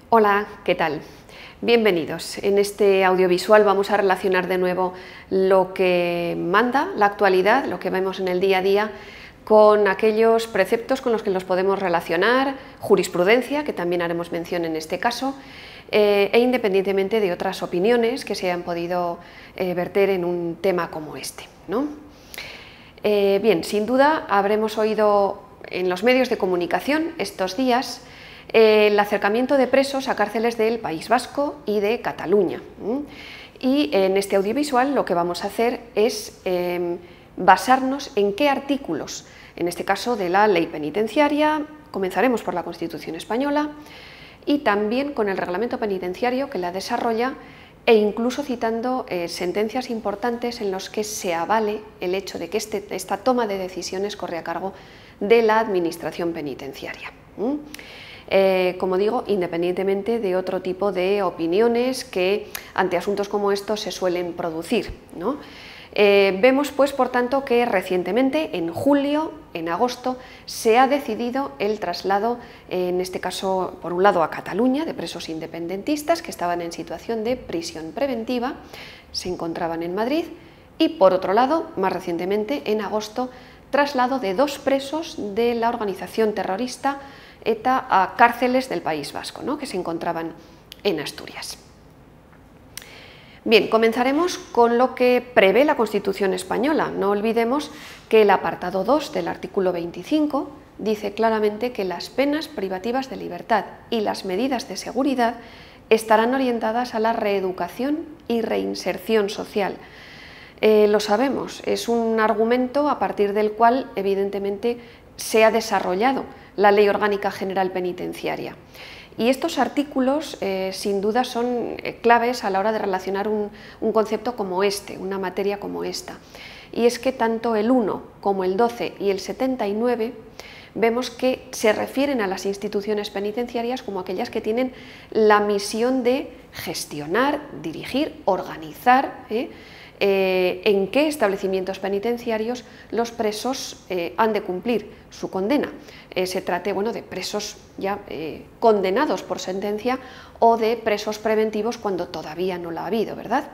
Hola, ¿qué tal? Bienvenidos. En este audiovisual vamos a relacionar de nuevo lo que manda la actualidad, lo que vemos en el día a día, con aquellos preceptos con los que los podemos relacionar, jurisprudencia, que también haremos mención en este caso, e independientemente de otras opiniones que se hayan podido verter en un tema como este, ¿no? Bien, sin duda habremos oído en los medios de comunicación estos días el acercamiento de presos a cárceles del País Vasco y de Cataluña. Y en este audiovisual lo que vamos a hacer es basarnos en qué artículos, en este caso de la ley penitenciaria, comenzaremos por la Constitución española, y también con el reglamento penitenciario que la desarrolla, e incluso citando sentencias importantes en los que se avale el hecho de que esta toma de decisiones corre a cargo de la Administración penitenciaria. Como digo, independientemente de otro tipo de opiniones que ante asuntos como estos se suelen producir, ¿no? Vemos pues por tanto que recientemente, en julio, en agosto, se ha decidido el traslado, en este caso por un lado a Cataluña, de presos independentistas que estaban en situación de prisión preventiva, se encontraban en Madrid, y por otro lado, más recientemente, en agosto, traslado de 2 presos de la organización terrorista ETA a cárceles del País Vasco, ¿no?, que se encontraban en Asturias. Bien, comenzaremos con lo que prevé la Constitución española. No olvidemos que el apartado 2 del artículo 25 dice claramente que las penas privativas de libertad y las medidas de seguridad estarán orientadas a la reeducación y reinserción social. Lo sabemos, es un argumento a partir del cual evidentemente se ha desarrollado la Ley Orgánica General Penitenciaria. Y estos artículos sin duda son claves a la hora de relacionar un concepto como este, una materia como esta. Y es que tanto el 1 como el 12 y el 79 vemos que se refieren a las instituciones penitenciarias como aquellas que tienen la misión de gestionar, dirigir, organizar en qué establecimientos penitenciarios los presos han de cumplir su condena. Se trate de presos ya condenados por sentencia o de presos preventivos cuando todavía no la ha habido, ¿verdad?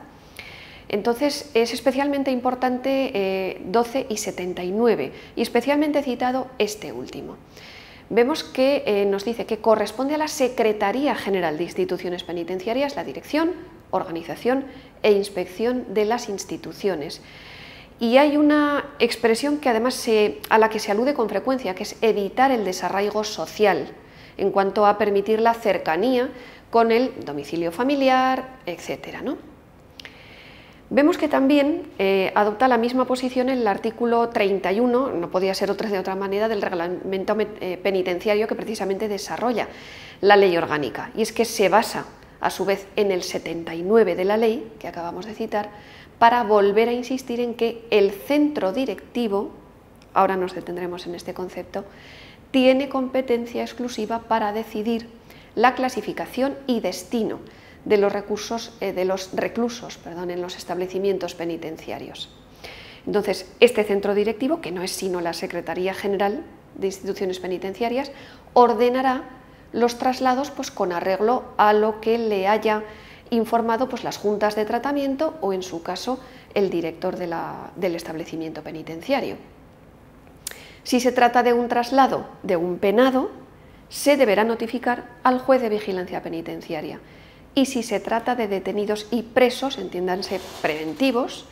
Entonces es especialmente importante 12 y 79 y especialmente citado este último. Vemos que nos dice que corresponde a la Secretaría General de Instituciones Penitenciarias la dirección, organización e inspección de las instituciones. Y hay una expresión que además a la que se alude con frecuencia, que es evitar el desarraigo social, en cuanto a permitir la cercanía con el domicilio familiar, etc., ¿no? Vemos que también adopta la misma posición el artículo 31, no podía ser de otra manera, del reglamento penitenciario que precisamente desarrolla la ley orgánica, y es que se basa a su vez en el 79 de la ley que acabamos de citar, para volver a insistir en que el centro directivo, ahora nos detendremos en este concepto, tiene competencia exclusiva para decidir la clasificación y destino de los reclusos en los establecimientos penitenciarios. Entonces, este centro directivo, que no es sino la Secretaría General de Instituciones Penitenciarias, ordenará los traslados con arreglo a lo que le haya informado las juntas de tratamiento o, en su caso, el director del establecimiento penitenciario. Si se trata de un traslado de un penado, se deberá notificar al juez de vigilancia penitenciaria, y si se trata de detenidos y presos, entiéndanse preventivos,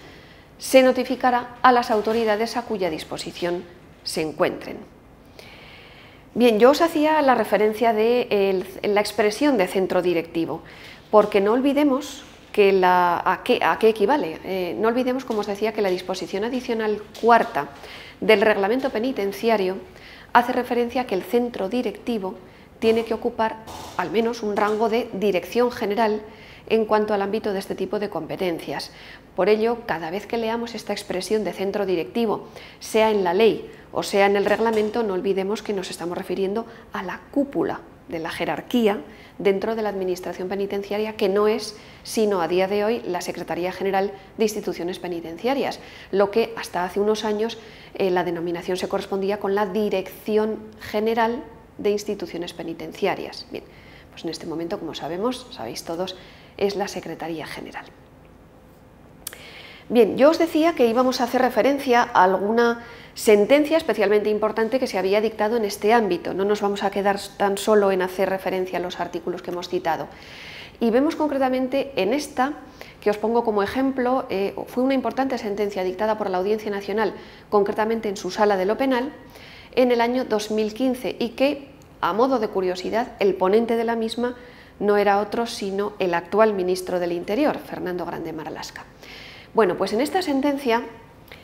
se notificará a las autoridades a cuya disposición se encuentren. Bien, yo os hacía la referencia de la expresión de centro directivo, porque no olvidemos que ¿a qué equivale? No olvidemos, como os decía, que la disposición adicional 4ª del reglamento penitenciario hace referencia a que el centro directivo tiene que ocupar al menos un rango de dirección general en cuanto al ámbito de este tipo de competencias. Por ello, cada vez que leamos esta expresión de centro directivo, sea en la ley o sea en el reglamento, no olvidemos que nos estamos refiriendo a la cúpula de la jerarquía dentro de la Administración Penitenciaria, que no es sino a día de hoy la Secretaría General de Instituciones Penitenciarias, lo que hasta hace unos años la denominación se correspondía con la Dirección General de Instituciones Penitenciarias. Bien, pues en este momento, como sabéis todos, es la Secretaría General. Bien, yo os decía que íbamos a hacer referencia a alguna sentencia especialmente importante que se había dictado en este ámbito. No nos vamos a quedar tan solo en hacer referencia a los artículos que hemos citado. Y vemos concretamente en esta, que os pongo como ejemplo, fue una importante sentencia dictada por la Audiencia Nacional, concretamente en su sala de lo penal, en el año 2015, y que, a modo de curiosidad, el ponente de la misma no era otro sino el actual ministro del Interior, Fernando Grande Marlaska. Bueno, pues en esta sentencia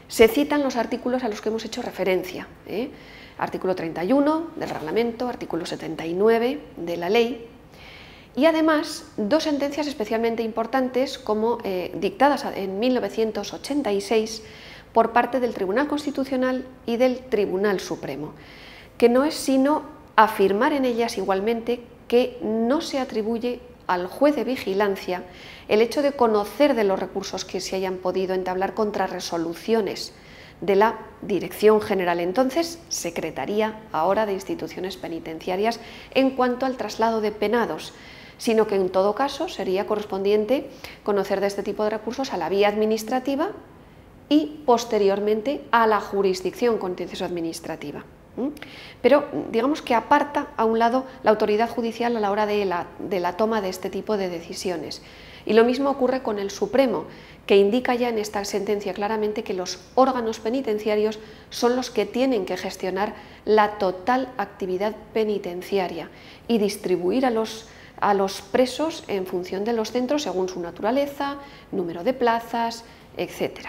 se citan los artículos a los que hemos hecho referencia, artículo 31 del reglamento, artículo 79 de la ley, y además dos sentencias especialmente importantes como dictadas en 1986 por parte del Tribunal Constitucional y del Tribunal Supremo, que no es sino afirmar en ellas igualmente que no se atribuye al juez de vigilancia el hecho de conocer de los recursos que se hayan podido entablar contra resoluciones de la Dirección General, entonces Secretaría ahora de Instituciones Penitenciarias, en cuanto al traslado de penados, sino que en todo caso sería correspondiente conocer de este tipo de recursos a la vía administrativa y posteriormente a la jurisdicción contencioso administrativa. Pero digamos que aparta a un lado la autoridad judicial a la hora de la toma de este tipo de decisiones. Y lo mismo ocurre con el Supremo, que indica ya en esta sentencia claramente que los órganos penitenciarios son los que tienen que gestionar la total actividad penitenciaria y distribuir a los presos en función de los centros según su naturaleza, número de plazas, etc.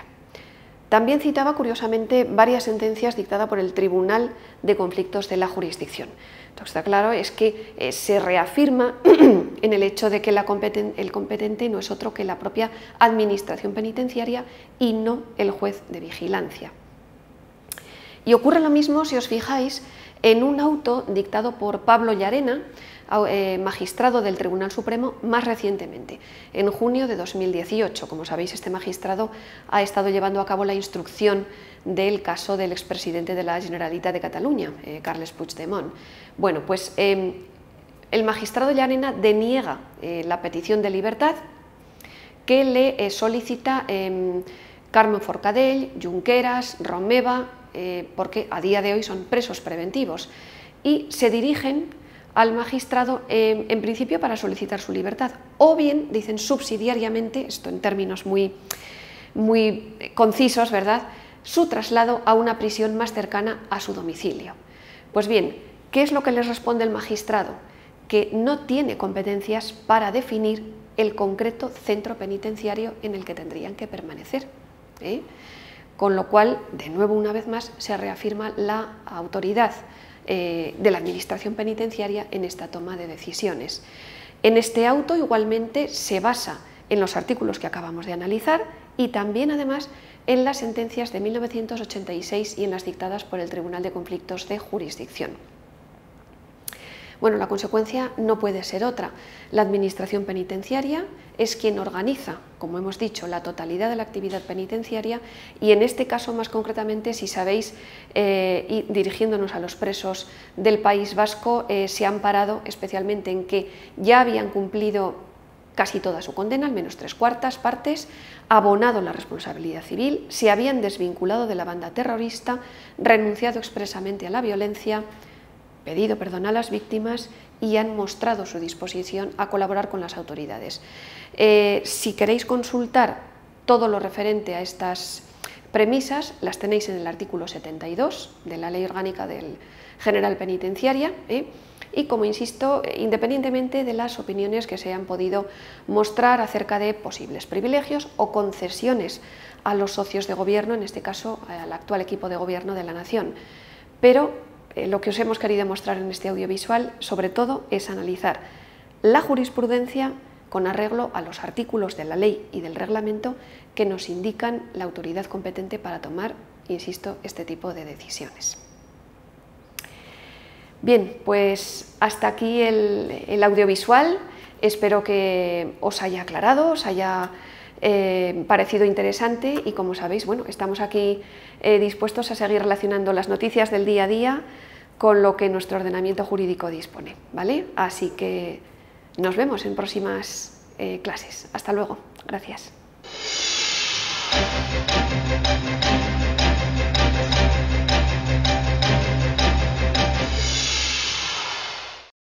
También citaba curiosamente varias sentencias dictadas por el Tribunal de Conflictos de la Jurisdicción. Entonces, está claro, es que se reafirma en el hecho de que el competente no es otro que la propia Administración Penitenciaria y no el juez de vigilancia. Y ocurre lo mismo, si os fijáis, en un auto dictado por Pablo Llarena, magistrado del Tribunal Supremo, más recientemente, en junio de 2018. Como sabéis, este magistrado ha estado llevando a cabo la instrucción del caso del expresidente de la Generalitat de Cataluña, Carles Puigdemont. Bueno, pues el magistrado Llarena deniega la petición de libertad que le solicita Carme Forcadell, Junqueras, Romeva, porque a día de hoy son presos preventivos, y se dirigen al magistrado en principio para solicitar su libertad, o bien, dicen subsidiariamente, esto en términos muy concisos, ¿verdad?, su traslado a una prisión más cercana a su domicilio. Pues bien, ¿qué es lo que les responde el magistrado? Que no tiene competencias para definir el concreto centro penitenciario en el que tendrían que permanecer, con lo cual, de nuevo, una vez más, se reafirma la autoridad de la Administración Penitenciaria en esta toma de decisiones. En este auto igualmente se basa en los artículos que acabamos de analizar y también además en las sentencias de 1986 y en las dictadas por el Tribunal de Conflictos de Jurisdicción. Bueno, la consecuencia no puede ser otra. La Administración Penitenciaria es quien organiza, como hemos dicho, la totalidad de la actividad penitenciaria y en este caso más concretamente, si sabéis, y dirigiéndonos a los presos del País Vasco, se han parado especialmente en que ya habían cumplido casi toda su condena, al menos 3/4 partes, abonado la responsabilidad civil, se habían desvinculado de la banda terrorista, renunciado expresamente a la violencia, pedido perdón a las víctimas y han mostrado su disposición a colaborar con las autoridades. Si queréis consultar todo lo referente a estas premisas, las tenéis en el artículo 72 de la Ley Orgánica del General Penitenciaria, y como insisto, independientemente de las opiniones que se han podido mostrar acerca de posibles privilegios o concesiones a los socios de gobierno, en este caso al actual equipo de gobierno de la nación. Pero lo que os hemos querido mostrar en este audiovisual, sobre todo, es analizar la jurisprudencia con arreglo a los artículos de la ley y del reglamento que nos indican la autoridad competente para tomar, insisto, este tipo de decisiones. Bien, pues hasta aquí el audiovisual. Espero que os haya aclarado, os haya parecido interesante y, como sabéis, bueno, estamos aquí dispuestos a seguir relacionando las noticias del día a día con lo que nuestro ordenamiento jurídico dispone, ¿vale? Así que nos vemos en próximas clases. Hasta luego. Gracias.